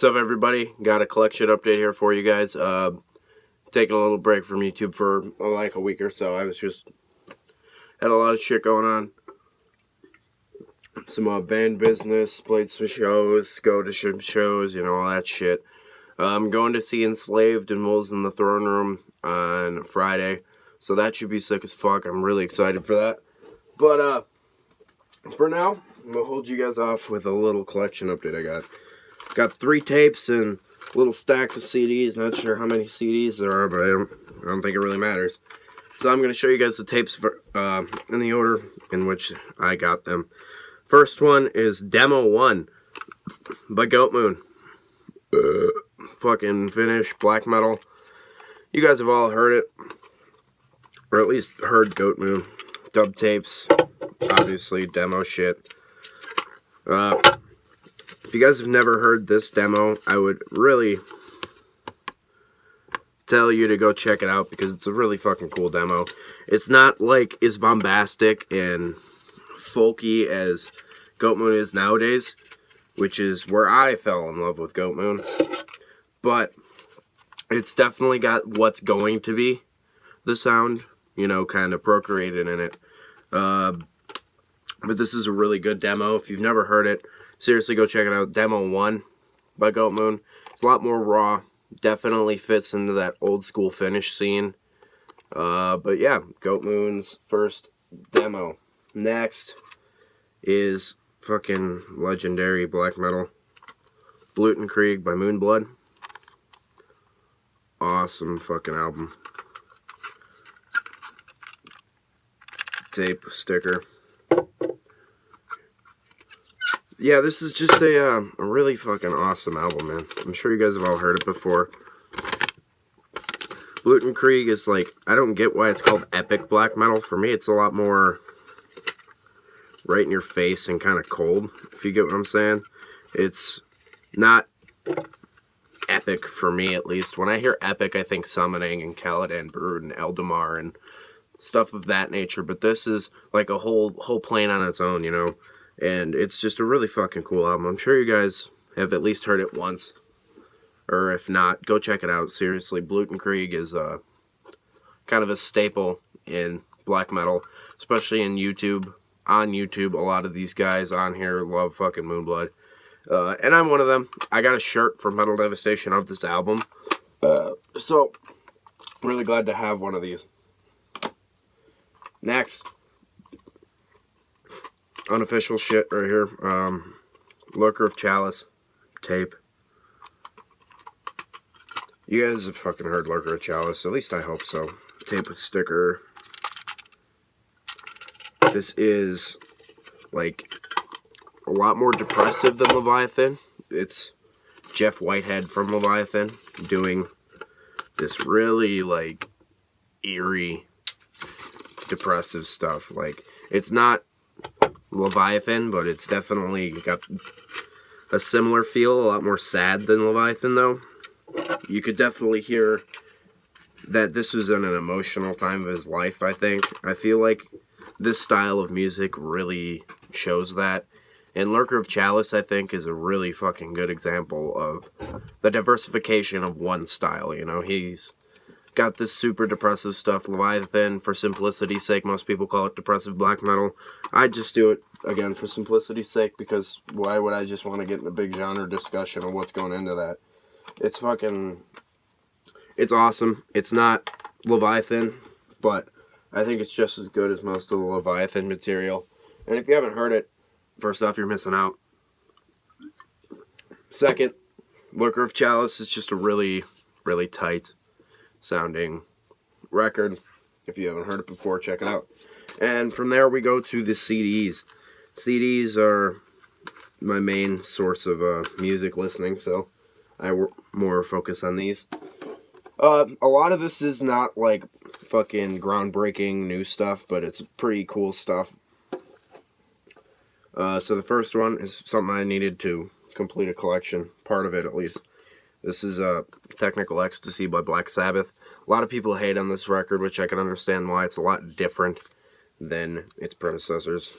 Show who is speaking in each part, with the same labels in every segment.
Speaker 1: What's up, everybody? Got a collection update here for you guys. Taking a little break from YouTube for like a week or so. I was just had a lot of shit going on. Some band business, played some shows, go to some shows, all that shit. I'm going to see Enslaved and Wolves in the Throne Room on Friday, so that should be sick as fuck. I'm really excited for that. But for now, I'm gonna hold you guys off with a little collection update I got. Got 3 tapes and a little stack of CDs. Not sure how many CDs there are, but I don't think it really matters. So I'm going to show you guys the tapes for, in the order in which I got them. First one is Demo 1 by Goatmoon. Fucking Finnish black metal. You guys have all heard it, or at least heard Goatmoon. Dub tapes, obviously demo shit. If you guys have never heard this demo, I would really tell you to go check it out because it's a really fucking cool demo. It's not like as bombastic and folky as Goatmoon is nowadays, which is where I fell in love with Goatmoon. But it's definitely got what's going to be the sound, kind of procreated in it. But this is a really good demo. If you've never heard it, seriously, go check it out. Demo 1 by Goatmoon. It's a lot more raw. Definitely fits into that old school Finnish scene. But yeah, Goatmoon's first demo. Next is fucking legendary black metal. Blutenkrieg by Moonblood. Awesome fucking album. Tape, sticker. Yeah, this is just a really fucking awesome album, man. I'm sure you guys have all heard it before. Blutenkrieg is like, I don't get why it's called epic black metal. For me, it's a lot more right in your face and kind of cold, if you get what I'm saying. It's not epic for me, at least. When I hear epic, I think Summoning and Caladan Brood and Eldamar and stuff of that nature. But this is like a whole plane on its own, And it's just a really fucking cool album. I'm sure you guys have at least heard it once. Or if not, go check it out. Seriously, Blutenkrieg is kind of a staple in black metal. Especially in YouTube. On YouTube, a lot of these guys on here love fucking Moonblood. And I'm one of them. I got a shirt from Metal Devastation of this album. So, really glad to have one of these. Next. Unofficial shit right here. Lurker of Chalice tape. You guys have fucking heard Lurker of Chalice. At least I hope so. Tape with sticker. This is like a lot more depressive than Leviathan. It's Jeff Whitehead from Leviathan doing this really like eerie depressive stuff. Like, it's not Leviathan, but it's definitely got a similar feel, a lot more sad than Leviathan, though. You could definitely hear that this was in an emotional time of his life, I think. I feel like this style of music really shows that. And Lurker of Chalice, I think, is a really fucking good example of the diversification of one style, He's got this super depressive stuff. Leviathan, for simplicity's sake, most people call it depressive black metal. I just do it, again, for simplicity's sake, because why would I just want to get in a big genre discussion of what's going into that? It's awesome. It's not Leviathan, but I think it's just as good as most of the Leviathan material. And if you haven't heard it, first off, you're missing out. Second, Lurker of Chalice is just a really, really tight sounding record. If you haven't heard it before, check it out. And from there we go to the CDs. CDs are my main source of music listening, so I more focus on these. A lot of this is not like fucking groundbreaking new stuff, but it's pretty cool stuff. So the first one is something I needed to complete a collection, part of it at least. This is Technical Ecstasy by Black Sabbath. A lot of people hate on this record, which I can understand why. It's a lot different than its predecessors.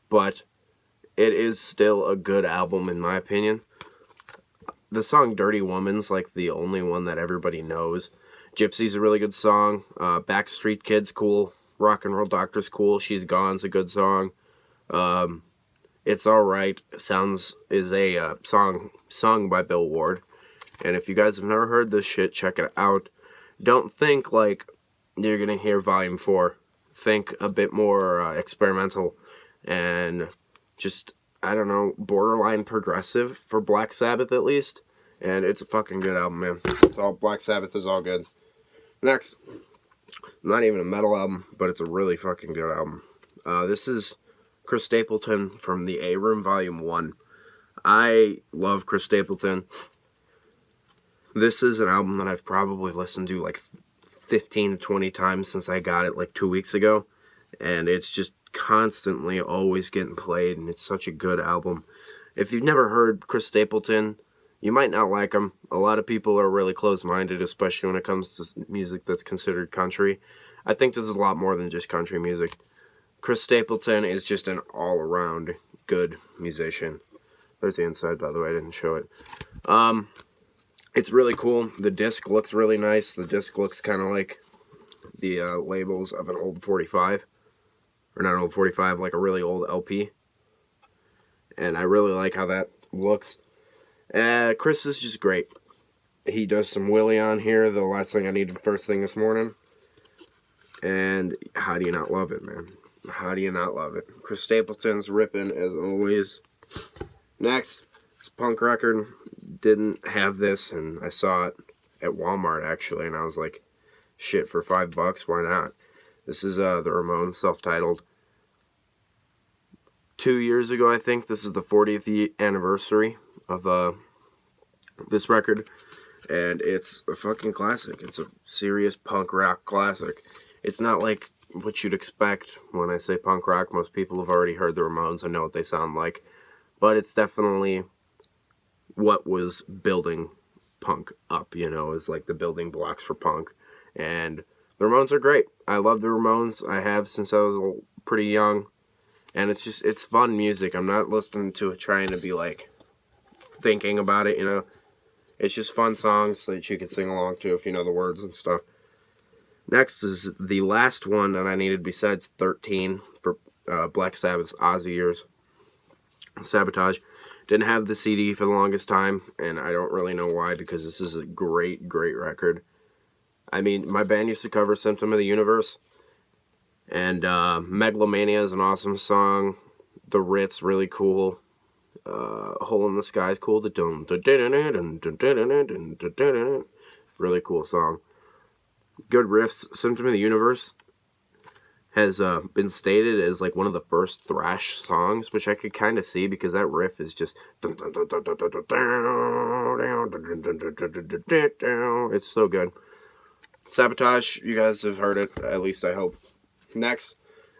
Speaker 1: But it is still a good album in my opinion. The song Dirty Woman's like the only one that everybody knows. Gypsy's a really good song. Backstreet Kid's cool. Rock and Roll Doctor's cool. She's Gone's a good song. It's Alright is a song sung by Bill Ward. And if you guys have never heard this shit, check it out. Don't think like you're gonna hear Volume 4. Think a bit more experimental and just, I don't know, borderline progressive for Black Sabbath at least. And it's a fucking good album, man. Black Sabbath is all good. Next, not even a metal album, but it's a really fucking good album. This is Chris Stapleton from the A Room Volume 1. I love Chris Stapleton. This is an album that I've probably listened to like 15 to 20 times since I got it like 2 weeks ago. And it's just constantly always getting played, and it's such a good album. If you've never heard Chris Stapleton, you might not like him. A lot of people are really close-minded, especially when it comes to music that's considered country. I think this is a lot more than just country music. Chris Stapleton is just an all-around good musician. There's the inside, by the way. I didn't show it. It's really cool. The disc looks really nice. The disc looks kind of like the labels of an old 45. Or not an old 45, like a really old LP. And I really like how that looks. Chris is just great. He does some Willie on here, the last thing I needed first thing this morning. And how do you not love it, man? How do you not love it? Chris Stapleton's ripping as always. Next, it's a punk record. Didn't have this, and I saw it at Walmart actually, and I was like, shit, for $5, why not? This is the Ramones, self-titled. 2 years ago, I think. This is the 40th anniversary of this record, and it's a fucking classic. It's a serious punk rock classic. It's not like what you'd expect when I say punk rock. Most people have already heard the Ramones and know what they sound like, but it's definitely what was building punk up, you know, is like the building blocks for punk. And the Ramones are great. I love the Ramones. I have since I was pretty young. And it's fun music. I'm not listening to it trying to be like thinking about it, you know. It's just fun songs that you can sing along to if you know the words and stuff. Next is the last one that I needed besides 13 for Black Sabbath's Ozzy years. Sabotage. Didn't have the CD for the longest time, and I don't really know why, because this is a great, great record. I mean, my band used to cover Symptom of the Universe, and Megalomania is an awesome song. The Ritz, really cool. Hole in the Sky is cool. Really cool song. Good riffs. Symptom of the Universe has been stated as like one of the first thrash songs, which I could kind of see because that riff is just it's so good. Sabotage, you guys have heard it, at least I hope. Next,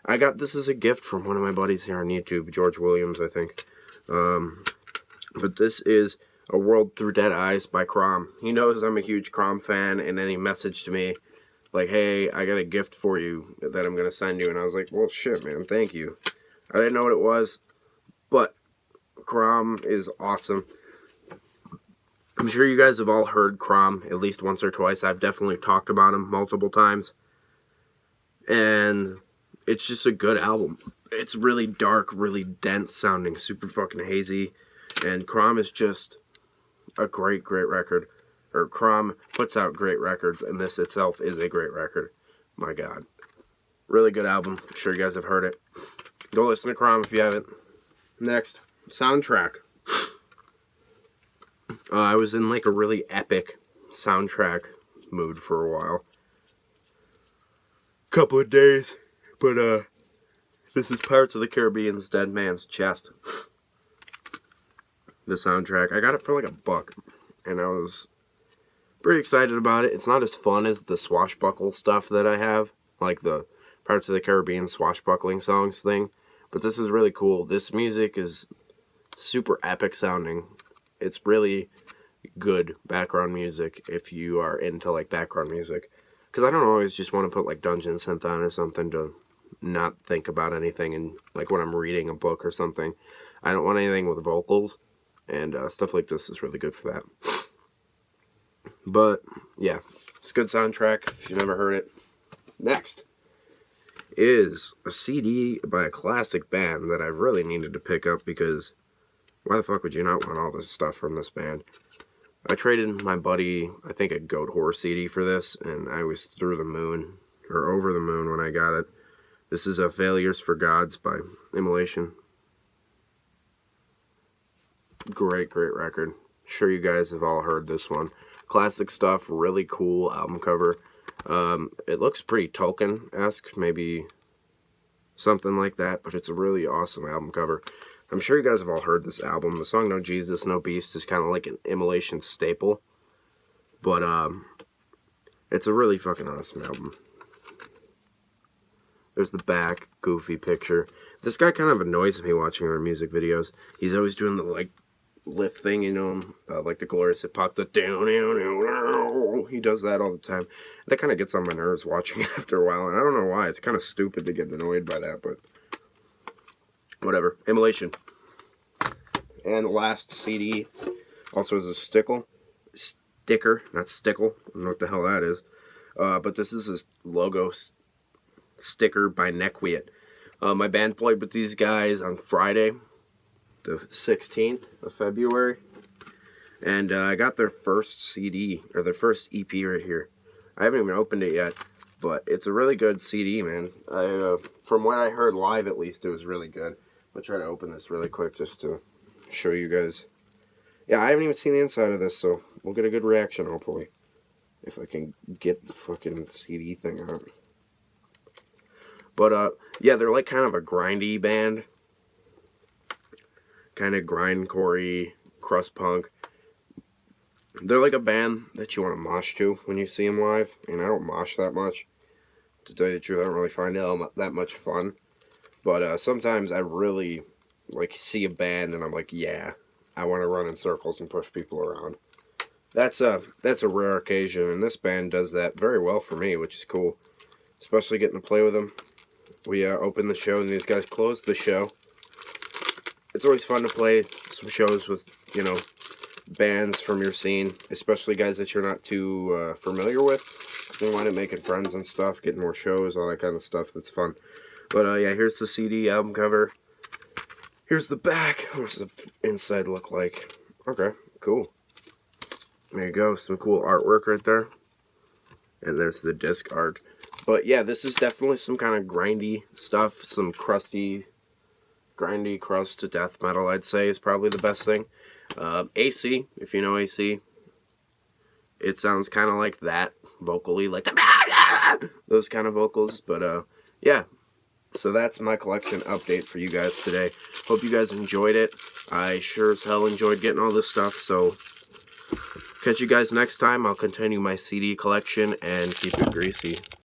Speaker 1: I got this as a gift from one of my buddies here on YouTube, George Williams, I think. But this is A World Through Dead Eyes by Crom. He knows I'm a huge Crom fan, and then he messaged me like, hey, I got a gift for you that I'm going to send you. And I was like, well, shit, man, thank you. I didn't know what it was, but Crom is awesome. I'm sure you guys have all heard Crom at least once or twice. I've definitely talked about him multiple times. And it's just a good album. It's really dark, really dense sounding, super fucking hazy. And Crom is just a great, great record. Or Crom puts out great records, and this itself is a great record. My God. Really good album. I'm sure you guys have heard it. Go listen to Crom if you haven't. Next, soundtrack. I was in like a really epic soundtrack mood for a while. Couple of days. But this is Pirates of the Caribbean's Dead Man's Chest. The soundtrack. I got it for like $1, and I was pretty excited about it. It's not as fun as the swashbuckle stuff that I have, like the Pirates of the Caribbean swashbuckling songs thing, but this is really cool. This music is super epic sounding. It's really good background music if you are into like background music, because I don't always just want to put like Dungeon Synth on or something to not think about anything, and like when I'm reading a book or something. I don't want anything with vocals, and stuff like this is really good for that. But yeah, it's a good soundtrack if you've never heard it. Next is a CD by a classic band that I really needed to pick up, because why the fuck would you not want all this stuff from this band? I traded my buddy, I think, a Goatwhore CD for this, and I was through the moon, or over the moon when I got it. This is Failures for Gods by Immolation. Great record. Sure you guys have all heard this one. Classic stuff, really cool album cover. It looks pretty Tolkien-esque, maybe something like that, but it's a really awesome album cover. I'm sure you guys have all heard this album. The song No Jesus, No Beast is kind of like an Immolation staple, but it's a really fucking awesome album. There's the back, goofy picture. This guy kind of annoys me watching our music videos. He's always doing the, like, lift thing, you know, like the Glorious Hip Hop, the down. He does that all the time. That kind of gets on my nerves watching it after a while, and I don't know why. It's kind of stupid to get annoyed by that, but whatever. Immolation. And the last CD also is a sticker, not stickle. I don't know what the hell that is. But this is his logo sticker by Neckwiat. My band played with these guys on Friday, the 16th of February, and I got their first CD, or their first EP right here. I haven't even opened it yet, but it's a really good CD, man. From what I heard live, at least, it was really good. I'll try to open this really quick just to show you guys. Yeah, I haven't even seen the inside of this, so we'll get a good reaction, hopefully, if I can get the fucking CD thing out. But, yeah, they're like kind of a grindy band. Kind of grindcore-y, crust punk. They're like a band that you want to mosh to when you see them live. And I don't mosh that much. To tell you the truth, I don't really find it that much fun. But sometimes I really, like, see a band and I'm like, yeah, I want to run in circles and push people around. That's a rare occasion, and this band does that very well for me, which is cool. Especially getting to play with them. We opened the show and these guys closed the show. It's always fun to play some shows with, you know, bands from your scene, especially guys that you're not too familiar with. You wind up making friends and stuff, getting more shows, all that kind of stuff. It's fun. But yeah, here's the CD album cover. Here's the back. What does the inside look like? Okay, cool. There you go. Some cool artwork right there. And there's the disc art. But yeah, this is definitely some kind of grindy stuff. Some crusty, grindy crust to death metal, I'd say, is probably the best thing. AC, if you know AC, it sounds kind of like that vocally, like those kind of vocals. But yeah, so that's my collection update for you guys today. Hope you guys enjoyed it. I sure as hell enjoyed getting all this stuff. So catch you guys next time. I'll continue my CD collection and keep it greasy.